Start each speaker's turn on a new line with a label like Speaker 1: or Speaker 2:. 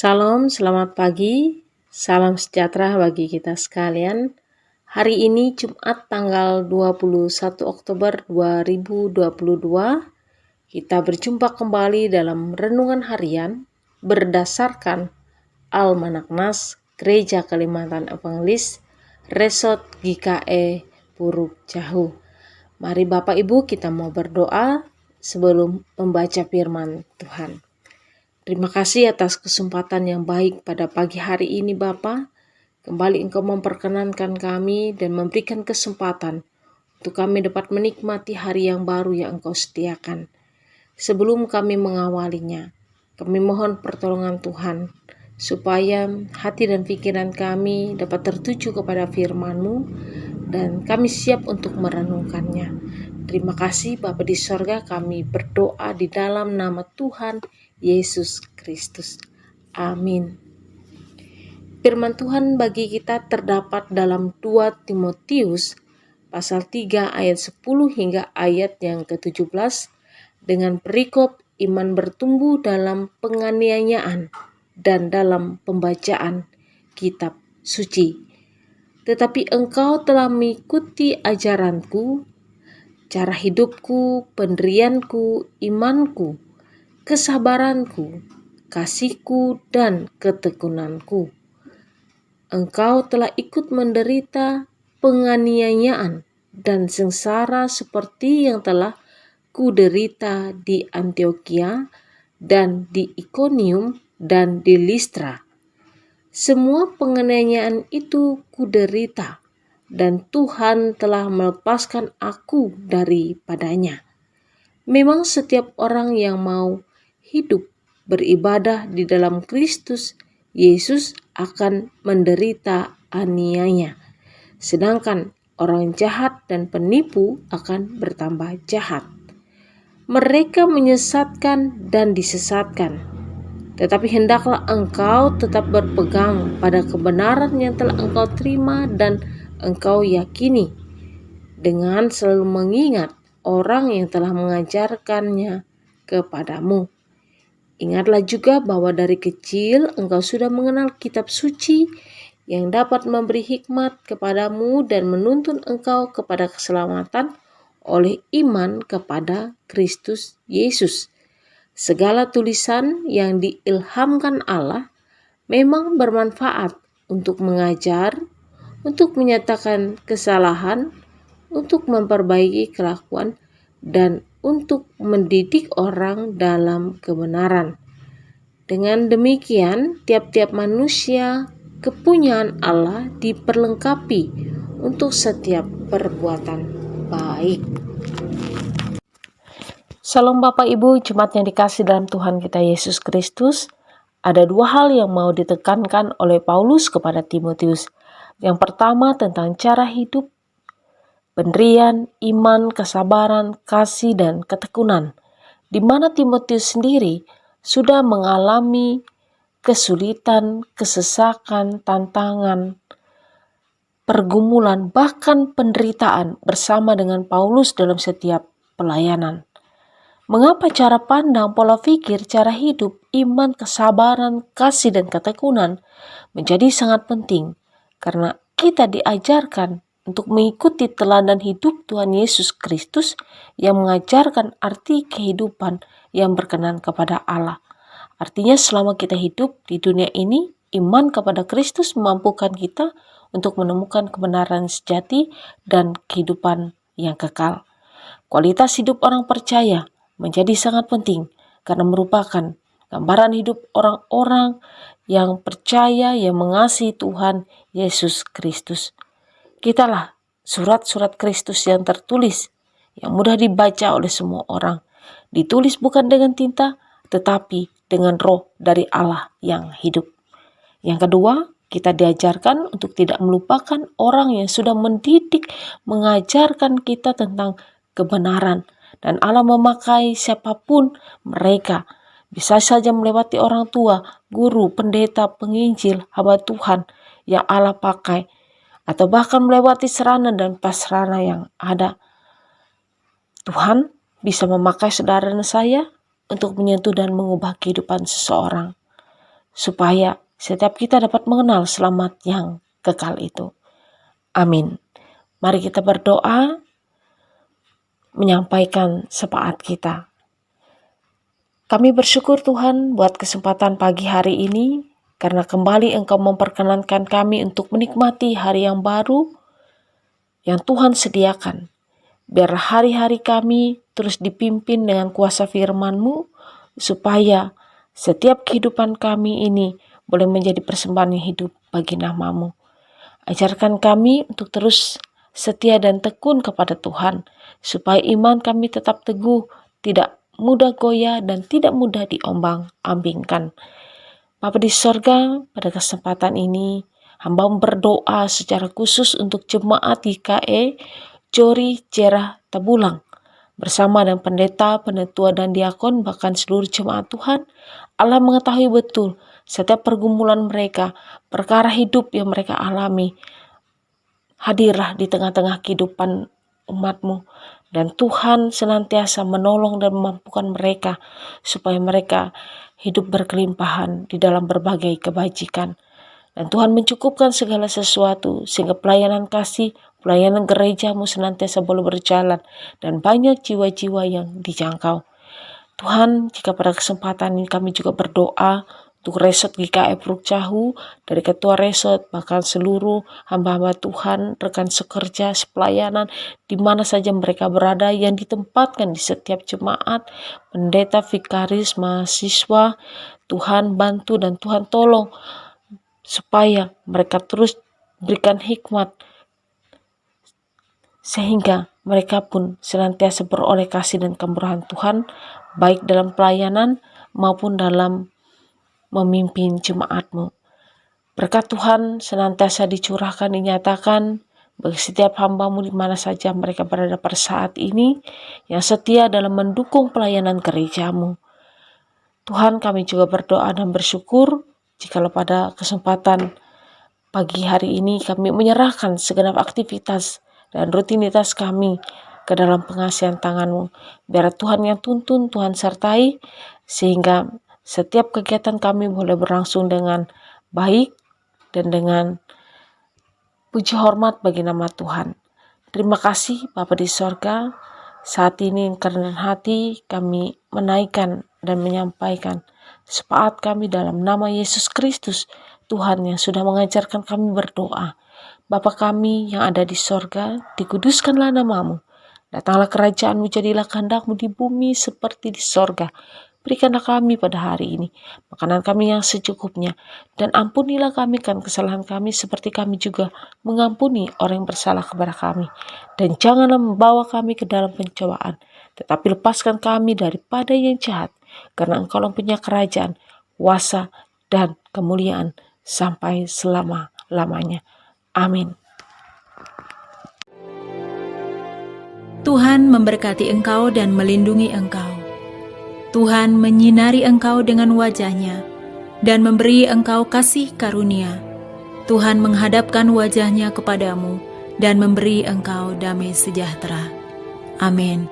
Speaker 1: Salam, selamat pagi, salam sejahtera bagi kita sekalian. Hari ini Jumat tanggal 21 Oktober 2022, kita berjumpa kembali dalam renungan harian berdasarkan Almanak Nas Gereja Kalimantan Evangelis, Resort GKE Puruk Jahu. Mari Bapak Ibu kita mau berdoa sebelum membaca firman Tuhan. Terima kasih atas kesempatan yang baik pada pagi hari ini Bapa. Kembali Engkau memperkenankan kami dan memberikan kesempatan untuk kami dapat menikmati hari yang baru yang Engkau sediakan. Sebelum kami mengawalinya, kami mohon pertolongan Tuhan, supaya hati dan pikiran kami dapat tertuju kepada firman-Mu, dan kami siap untuk merenungkannya. Terima kasih Bapa di sorga, kami berdoa di dalam nama Tuhan Yesus Kristus. Amin. Firman Tuhan bagi kita terdapat dalam 2 Timotius pasal 3 ayat 10 hingga ayat yang ke-17 dengan perikop iman bertumbuh dalam penganiayaan dan dalam pembacaan kitab suci. Tetapi engkau telah mengikuti ajaranku, cara hidupku, pendirianku, imanku, kesabaranku, kasihku, dan ketekunanku. Engkau telah ikut menderita penganiayaan dan sengsara seperti yang telah kuderita di Antiokhia dan di Ikonium dan di Listra. Semua penganiayaan itu kuderita, dan Tuhan telah melepaskan aku daripadanya. Memang setiap orang yang mau hidup beribadah di dalam Kristus Yesus akan menderita aniaya, sedangkan orang jahat dan penipu akan bertambah jahat. Mereka menyesatkan dan disesatkan, tetapi hendaklah engkau tetap berpegang pada kebenaran yang telah engkau terima dan engkau yakini, dengan selalu mengingat orang yang telah mengajarkannya kepadamu. Ingatlah juga bahwa dari kecil engkau sudah mengenal kitab suci yang dapat memberi hikmat kepadamu dan menuntun engkau kepada keselamatan oleh iman kepada Kristus Yesus. Segala tulisan yang diilhamkan Allah memang bermanfaat untuk mengajar, untuk menyatakan kesalahan, untuk memperbaiki kelakuan, dan untuk mendidik orang dalam kebenaran. Dengan demikian, tiap-tiap manusia kepunyaan Allah diperlengkapi untuk setiap perbuatan baik. Salam Bapak Ibu, jemaat yang dikasih dalam Tuhan kita Yesus Kristus. Ada dua hal yang mau ditekankan oleh Paulus kepada Timotius. Yang pertama tentang cara hidup, pendirian, iman, kesabaran, kasih, dan ketekunan, di mana Timotius sendiri sudah mengalami kesulitan, kesesakan, tantangan, pergumulan, bahkan penderitaan bersama dengan Paulus dalam setiap pelayanan. Mengapa cara pandang, pola pikir, cara hidup, iman, kesabaran, kasih, dan ketekunan menjadi sangat penting? Karena kita diajarkan untuk mengikuti teladan hidup Tuhan Yesus Kristus yang mengajarkan arti kehidupan yang berkenan kepada Allah. Artinya selama kita hidup di dunia ini, iman kepada Kristus memampukan kita untuk menemukan kebenaran sejati dan kehidupan yang kekal. Kualitas hidup orang percaya menjadi sangat penting karena merupakan gambaran hidup orang-orang yang percaya, yang mengasihi Tuhan Yesus Kristus. Kitalah surat-surat Kristus yang tertulis, yang mudah dibaca oleh semua orang. Ditulis bukan dengan tinta, tetapi dengan roh dari Allah yang hidup. Yang kedua, kita diajarkan untuk tidak melupakan orang yang sudah mendidik, mengajarkan kita tentang kebenaran. Dan Allah memakai siapapun mereka. Bisa saja melewati orang tua, guru, pendeta, penginjil, hamba Tuhan yang Allah pakai. Atau bahkan melewati sarana dan prasarana yang ada. Tuhan bisa memakai saudara dan saya untuk menyentuh dan mengubah kehidupan seseorang. supaya setiap kita dapat mengenal selamat yang kekal itu. Amin. Mari kita berdoa menyampaikan syafaat kita. Kami bersyukur Tuhan buat kesempatan pagi hari ini, karena kembali Engkau memperkenankan kami untuk menikmati hari yang baru yang Tuhan sediakan. Biar hari-hari kami terus dipimpin dengan kuasa firman-Mu, supaya setiap kehidupan kami ini boleh menjadi persembahan yang hidup bagi nama-Mu. Ajarkan kami untuk terus setia dan tekun kepada Tuhan, supaya iman kami tetap teguh, tidak mudah goyah dan tidak mudah diombang-ambingkan. Bapa di sorga, pada kesempatan ini hamba berdoa secara khusus untuk jemaat GKE Jori Cerah Tabulang, bersama dengan pendeta, penetua dan diakon, bahkan seluruh jemaat Tuhan. Allah mengetahui betul setiap pergumulan mereka, perkara hidup yang mereka alami. Hadirlah di tengah-tengah kehidupan umat-Mu, dan Tuhan senantiasa menolong dan memampukan mereka supaya mereka hidup berkelimpahan di dalam berbagai kebajikan. Dan Tuhan mencukupkan segala sesuatu sehingga pelayanan kasih, pelayanan gereja-Mu senantiasa boleh berjalan dan banyak jiwa-jiwa yang dijangkau. Tuhan, jika pada kesempatan ini kami juga berdoa untuk resort GKE Pruk Cahu, dari ketua resort, bahkan seluruh hamba-hamba Tuhan, rekan sekerja, sepelayanan, di mana saja mereka berada yang ditempatkan di setiap jemaat, pendeta, vikaris, mahasiswa, Tuhan bantu dan Tuhan tolong, supaya mereka terus berikan hikmat, sehingga mereka pun senantiasa beroleh kasih dan kemurahan Tuhan, baik dalam pelayanan maupun dalam memimpin jemaat-Mu. Berkat Tuhan senantiasa dicurahkan, dinyatakan bagi setiap hamba-Mu di mana saja mereka berada pada saat ini, yang setia dalam mendukung pelayanan gereja-Mu. Tuhan, kami juga berdoa dan bersyukur jikalau pada kesempatan pagi hari ini kami menyerahkan segenap aktivitas dan rutinitas kami ke dalam pengasihan tangan-Mu. Biar Tuhan yang tuntun, Tuhan sertai, sehingga setiap kegiatan kami boleh berlangsung dengan baik dan dengan puji hormat bagi nama Tuhan. Terima kasih Bapa di sorga. Saat ini kerendahan hati kami menaikkan dan menyampaikan syafaat kami dalam nama Yesus Kristus, Tuhan yang sudah mengajarkan kami berdoa. Bapa kami yang ada di sorga, dikuduskanlah nama-Mu. Datanglah kerajaan-Mu, jadilah kehendak-Mu di bumi seperti di sorga. Berikanlah kami pada hari ini makanan kami yang secukupnya, dan ampunilah kami kan kesalahan kami seperti kami juga mengampuni orang yang bersalah kepada kami. Dan janganlah membawa kami ke dalam pencobaan, tetapi lepaskan kami daripada yang jahat, karena Engkau punya kerajaan, kuasa, dan kemuliaan sampai selama-lamanya. Amin.
Speaker 2: Tuhan memberkati engkau dan melindungi engkau. Tuhan menyinari engkau dengan wajah-Nya dan memberi engkau kasih karunia. Tuhan menghadapkan wajah-Nya kepadamu dan memberi engkau damai sejahtera. Amin.